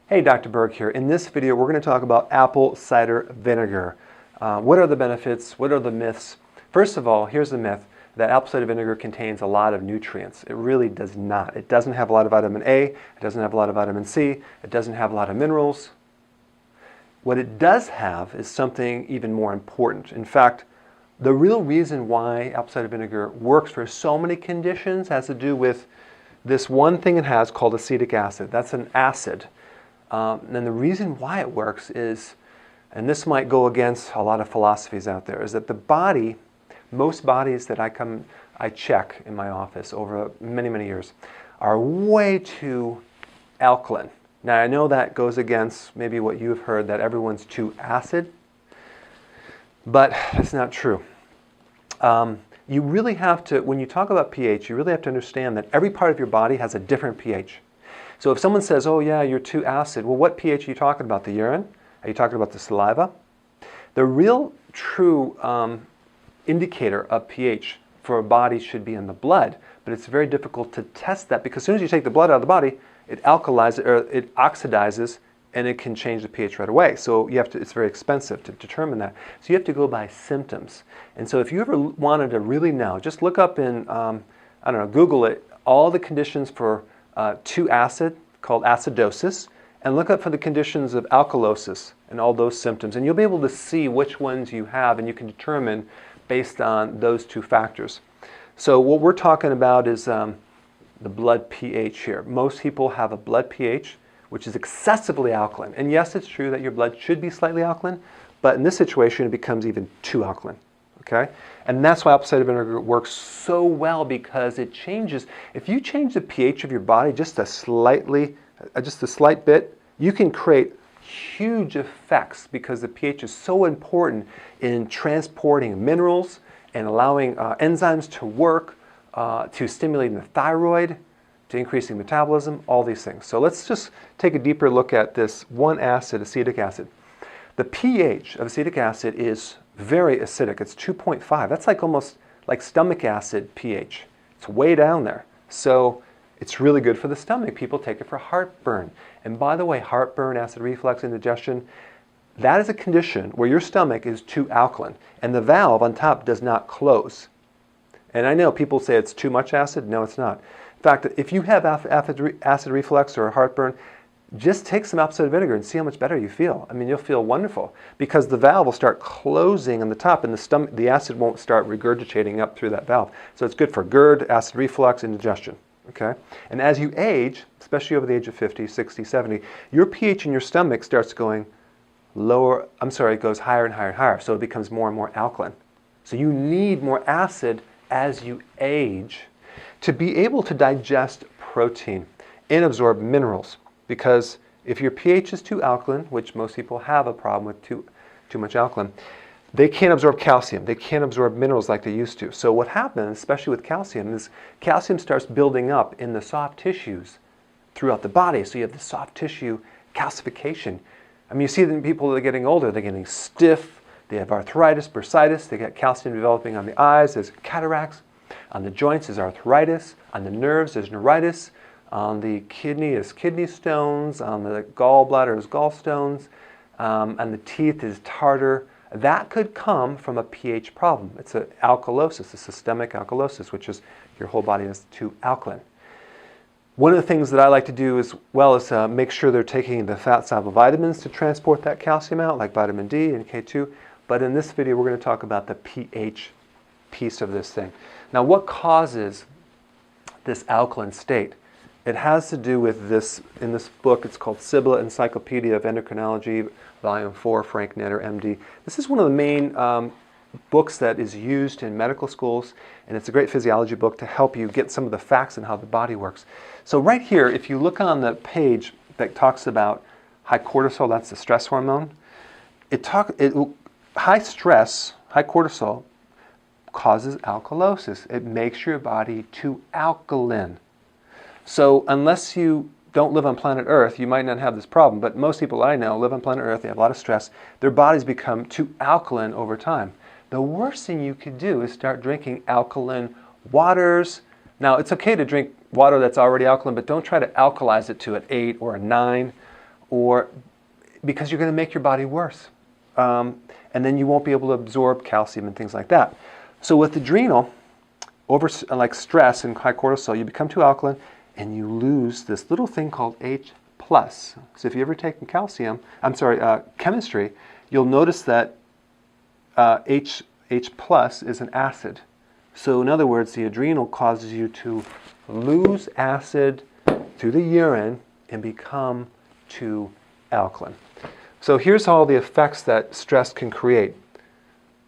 Hey, Dr. Berg here. In this video, we're going to talk about apple cider vinegar. What are the benefits? What are the myths? First of all, here's the myth that apple cider vinegar contains a lot of nutrients. It really does not. It doesn't have a lot of vitamin A. It doesn't have a lot of vitamin C. It doesn't have a lot of minerals. What it does have is something even more important. In fact, the real reason why apple cider vinegar works for so many conditions has to do with this one thing it has called acetic acid. That's an acid. And the reason why it works is, and this might go against a lot of philosophies out there, is that the body, most bodies that I check in my office over many, many years, are way too alkaline. Now I know that goes against maybe what you've heard, that everyone's too acid, but that's not true. You really have to, when you talk about pH, you really have to understand that every part of your body has a different pH. So if someone says, oh yeah, you're too acid, well, what pH are you talking about? The urine? Are you talking about the saliva? The real true indicator of pH for a body should be in the blood, but it's very difficult to test that because as soon as you take the blood out of the body, it alkalizes or it oxidizes and it can change the pH right away. So you have to, it's very expensive to determine that. So you have to go by symptoms. And so if you ever wanted to really know, just look up in, I don't know, Google it, all the conditions for too acid, called acidosis, and look up for the conditions of alkalosis and all those symptoms. And you'll be able to see which ones you have, and you can determine based on those two factors. So what we're talking about is the blood pH here. Most people have a blood pH which is excessively alkaline. And yes, it's true that your blood should be slightly alkaline, but in this situation it becomes even too alkaline. Okay? And that's why apple cider vinegar works so well, because it changes. If you change the pH of your body just a slight bit, you can create huge effects because the pH is so important in transporting minerals and allowing enzymes to work, to stimulating the thyroid, to increasing metabolism, all these things. So let's just take a deeper look at this one acid, acetic acid. The pH of acetic acid is very acidic. It's 2.5. That's like almost like stomach acid pH. It's way down there. So it's really good for the stomach. People take it for heartburn. And by the way, heartburn, acid reflux, indigestion, that is a condition where your stomach is too alkaline and the valve on top does not close. And I know people say it's too much acid. No, it's not. In fact, if you have acid reflux or heartburn, just take some apple cider vinegar and see how much better you feel. I mean, you'll feel wonderful because the valve will start closing on the top and the acid won't start regurgitating up through that valve. So it's good for GERD, acid reflux, indigestion. Okay? And as you age, especially over the age of 50, 60, 70, your pH in your stomach starts going lower, it goes higher and higher and higher. So it becomes more and more alkaline. So you need more acid as you age to be able to digest protein and absorb minerals. Because if your pH is too alkaline, which most people have a problem with too much alkaline, they can't absorb calcium. They can't absorb minerals like they used to. So what happens, especially with calcium, is calcium starts building up in the soft tissues throughout the body. So you have the soft tissue calcification. I mean, you see that in people that are getting older, they're getting stiff, they have arthritis, bursitis, they get calcium developing on the eyes, there's cataracts, on the joints is arthritis, on the nerves there's neuritis, on the kidney is kidney stones, on the gallbladder is gallstones, and the teeth is tartar. That could come from a pH problem. It's an alkalosis, a systemic alkalosis, which is your whole body is too alkaline. One of the things that I like to do as well is make sure they're taking the fat-soluble vitamins to transport that calcium out, like vitamin D and K2. But in this video, we're going to talk about the pH piece of this thing. Now, what causes this alkaline state? It has to do with this, in this book, it's called Sibylla Encyclopedia of Endocrinology, Volume 4, Frank Netter, MD. This is one of the main books that is used in medical schools, and it's a great physiology book to help you get some of the facts on how the body works. So right here, if you look on the page that talks about high cortisol, that's the stress hormone, high stress, high cortisol, causes alkalosis. It makes your body too alkaline. So unless you don't live on planet Earth, you might not have this problem, but most people I know live on planet Earth, they have a lot of stress, their bodies become too alkaline over time. The worst thing you could do is start drinking alkaline waters. Now, it's okay to drink water that's already alkaline, but don't try to alkalize it to an 8 or a 9 or because you're going to make your body worse. And then you won't be able to absorb calcium and things like that. So with adrenal, like stress and high cortisol, you become too alkaline and you lose this little thing called H+. So if you've ever taken chemistry, you'll notice that H+ is an acid. So in other words, the adrenal causes you to lose acid through the urine and become too alkaline. So here's all the effects that stress can create.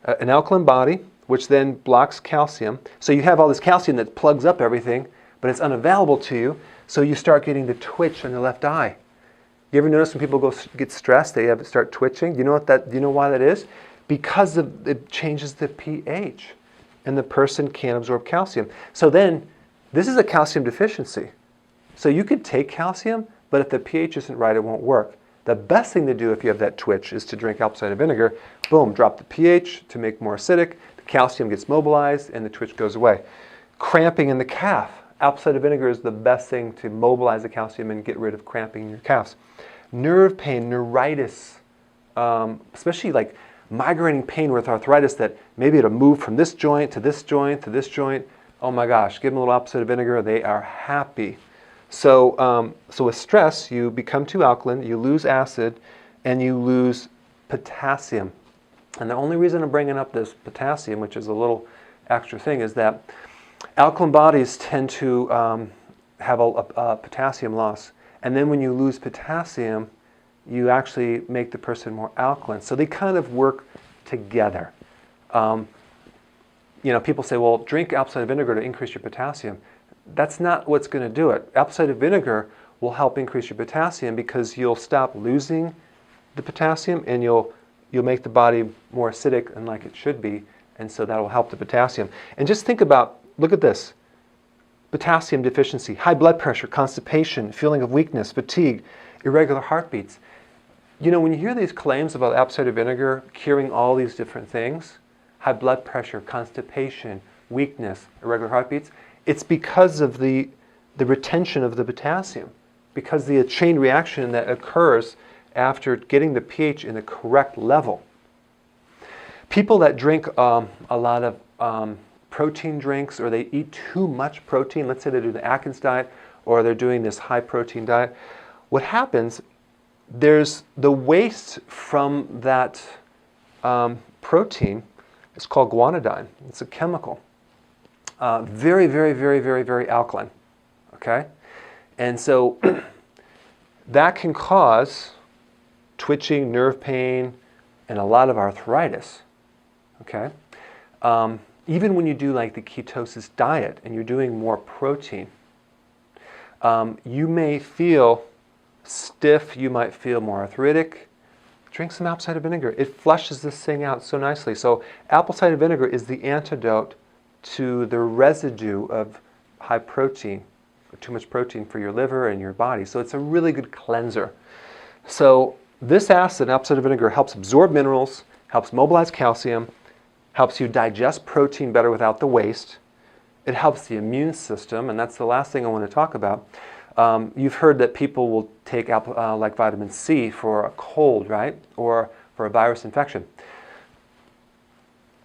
An alkaline body, which then blocks calcium. So you have all this calcium that plugs up everything, but it's unavailable to you, so you start getting the twitch on the left eye. You ever notice when people get stressed, they start twitching? Do you know why that is? Because it changes the pH, and the person can't absorb calcium. So then, this is a calcium deficiency. So you could take calcium, but if the pH isn't right, it won't work. The best thing to do if you have that twitch is to drink apple cider vinegar. Boom, drop the pH to make more acidic. The calcium gets mobilized and the twitch goes away. Cramping in the calf. Apple cider vinegar is the best thing to mobilize the calcium and get rid of cramping in your calves. Nerve pain, neuritis, especially like migrating pain with arthritis that maybe it'll move from this joint to this joint to this joint. Oh my gosh, give them a little apple cider vinegar, they are happy. So with stress, you become too alkaline, you lose acid, and you lose potassium. And the only reason I'm bringing up this potassium, which is a little extra thing, is that alkaline bodies tend to have a potassium loss. And then when you lose potassium, you actually make the person more alkaline. So they kind of work together. People say, well, drink apple cider vinegar to increase your potassium. That's not what's going to do it. Apple cider vinegar will help increase your potassium because you'll stop losing the potassium and you'll make the body more acidic and like it should be, and so that will help the potassium. And just think about, look at this, potassium deficiency, high blood pressure, constipation, feeling of weakness, fatigue, irregular heartbeats. When you hear these claims about apple cider vinegar curing all these different things, high blood pressure, constipation, weakness, irregular heartbeats, it's because of the retention of the potassium, because the chain reaction that occurs after getting the pH in the correct level. People that drink a lot of protein drinks, or they eat too much protein, let's say they do the Atkins diet, or they're doing this high protein diet, what happens, there's the waste from that protein, it's called guanidine, it's a chemical. Very, very, very, very, very alkaline, okay? And so that can cause twitching, nerve pain, and a lot of arthritis, okay? Even when you do like the ketosis diet and you're doing more protein, you may feel stiff, you might feel more arthritic. Drink some apple cider vinegar. It flushes this thing out so nicely. So apple cider vinegar is the antidote to the residue of high protein, too much protein for your liver and your body. So it's a really good cleanser. So this acid, apple cider vinegar, helps absorb minerals, helps mobilize calcium, helps you digest protein better without the waste. It helps the immune system, and that's the last thing I want to talk about. You've heard that people will take like vitamin C for a cold, right? Or for a virus infection.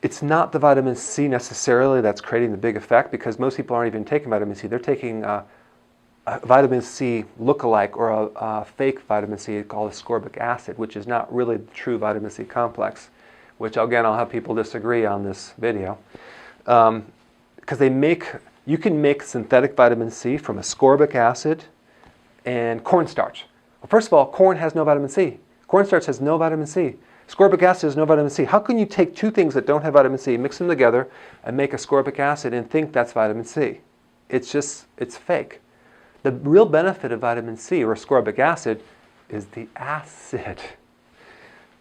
It's not the vitamin C necessarily that's creating the big effect, because most people aren't even taking vitamin C. They're taking a vitamin C lookalike, or a fake vitamin C called ascorbic acid, which is not really the true vitamin C complex, which again I'll have people disagree on this video. Because you can make synthetic vitamin C from ascorbic acid and cornstarch. Well, first of all, corn has no vitamin C. Cornstarch has no vitamin C. Ascorbic acid has no vitamin C. How can you take two things that don't have vitamin C, mix them together, and make ascorbic acid and think that's vitamin C? It's fake. The real benefit of vitamin C or ascorbic acid is the acid.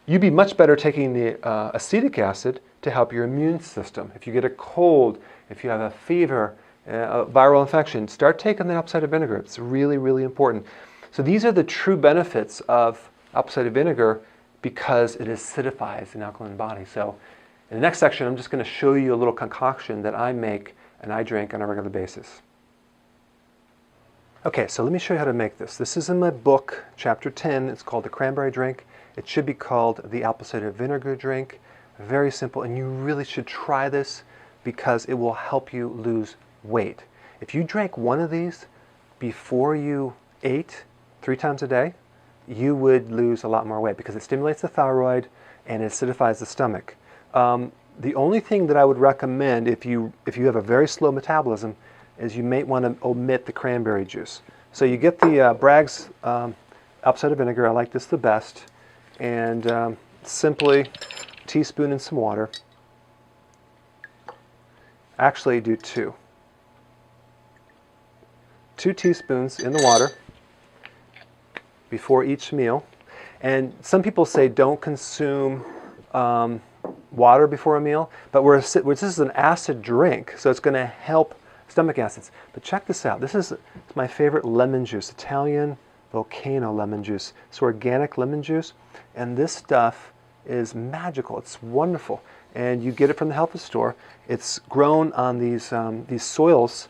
You'd be much better taking the acetic acid to help your immune system. If you get a cold, if you have a fever, a viral infection, start taking the apple cider vinegar. It's really, really important. So these are the true benefits of apple cider vinegar, because it acidifies an alkaline body. So in the next section, I'm just going to show you a little concoction that I make and I drink on a regular basis. Okay, so let me show you how to make this. This is in my book, chapter 10. It's called the cranberry drink. It should be called the apple cider vinegar drink. Very simple, and you really should try this because it will help you lose weight. If you drank one of these before you ate 3 times a day, you would lose a lot more weight because it stimulates the thyroid and it acidifies the stomach. The only thing that I would recommend if you have a very slow metabolism is you may want to omit the cranberry juice. So you get the Bragg's apple cider vinegar. I like this the best. And simply a teaspoon in some water. Actually do 2. 2 teaspoons in the water before each meal. And some people say don't consume water before a meal, but this is an acid drink, so it's going to help stomach acids. But check this out. This is my favorite lemon juice, Italian volcano lemon juice. It's organic lemon juice, and this stuff is magical. It's wonderful, and you get it from the health food store. It's grown on these soils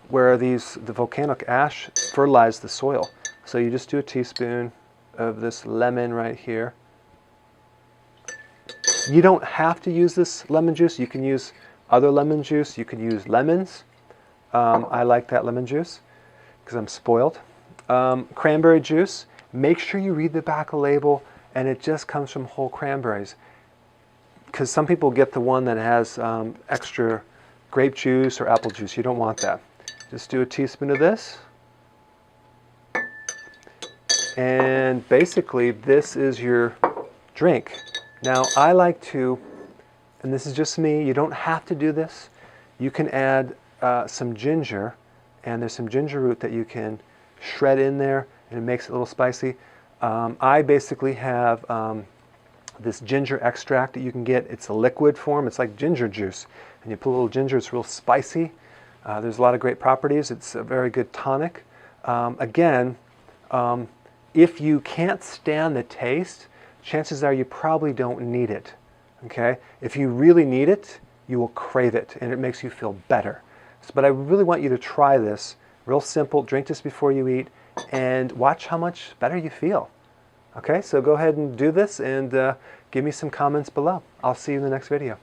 where the volcanic ash fertilized the soil. So you just do a teaspoon of this lemon right here. You don't have to use this lemon juice. You can use other lemon juice. You can use lemons. I like that lemon juice because I'm spoiled. Cranberry juice. Make sure you read the back of the label, and it just comes from whole cranberries. Because some people get the one that has extra grape juice or apple juice. You don't want that. Just do a teaspoon of this. And basically, this is your drink. Now, I like to, and this is just me, you don't have to do this. You can add some ginger, and there's some ginger root that you can shred in there, and it makes it a little spicy. I basically have this ginger extract that you can get. It's a liquid form. It's like ginger juice. And you put a little ginger, it's real spicy. There's a lot of great properties. It's a very good tonic. If you can't stand the taste, chances are you probably don't need it. Okay? If you really need it, you will crave it, and it makes you feel better. But I really want you to try this. Real simple. Drink this before you eat, and watch how much better you feel. Okay? So go ahead and do this, and give me some comments below. I'll see you in the next video.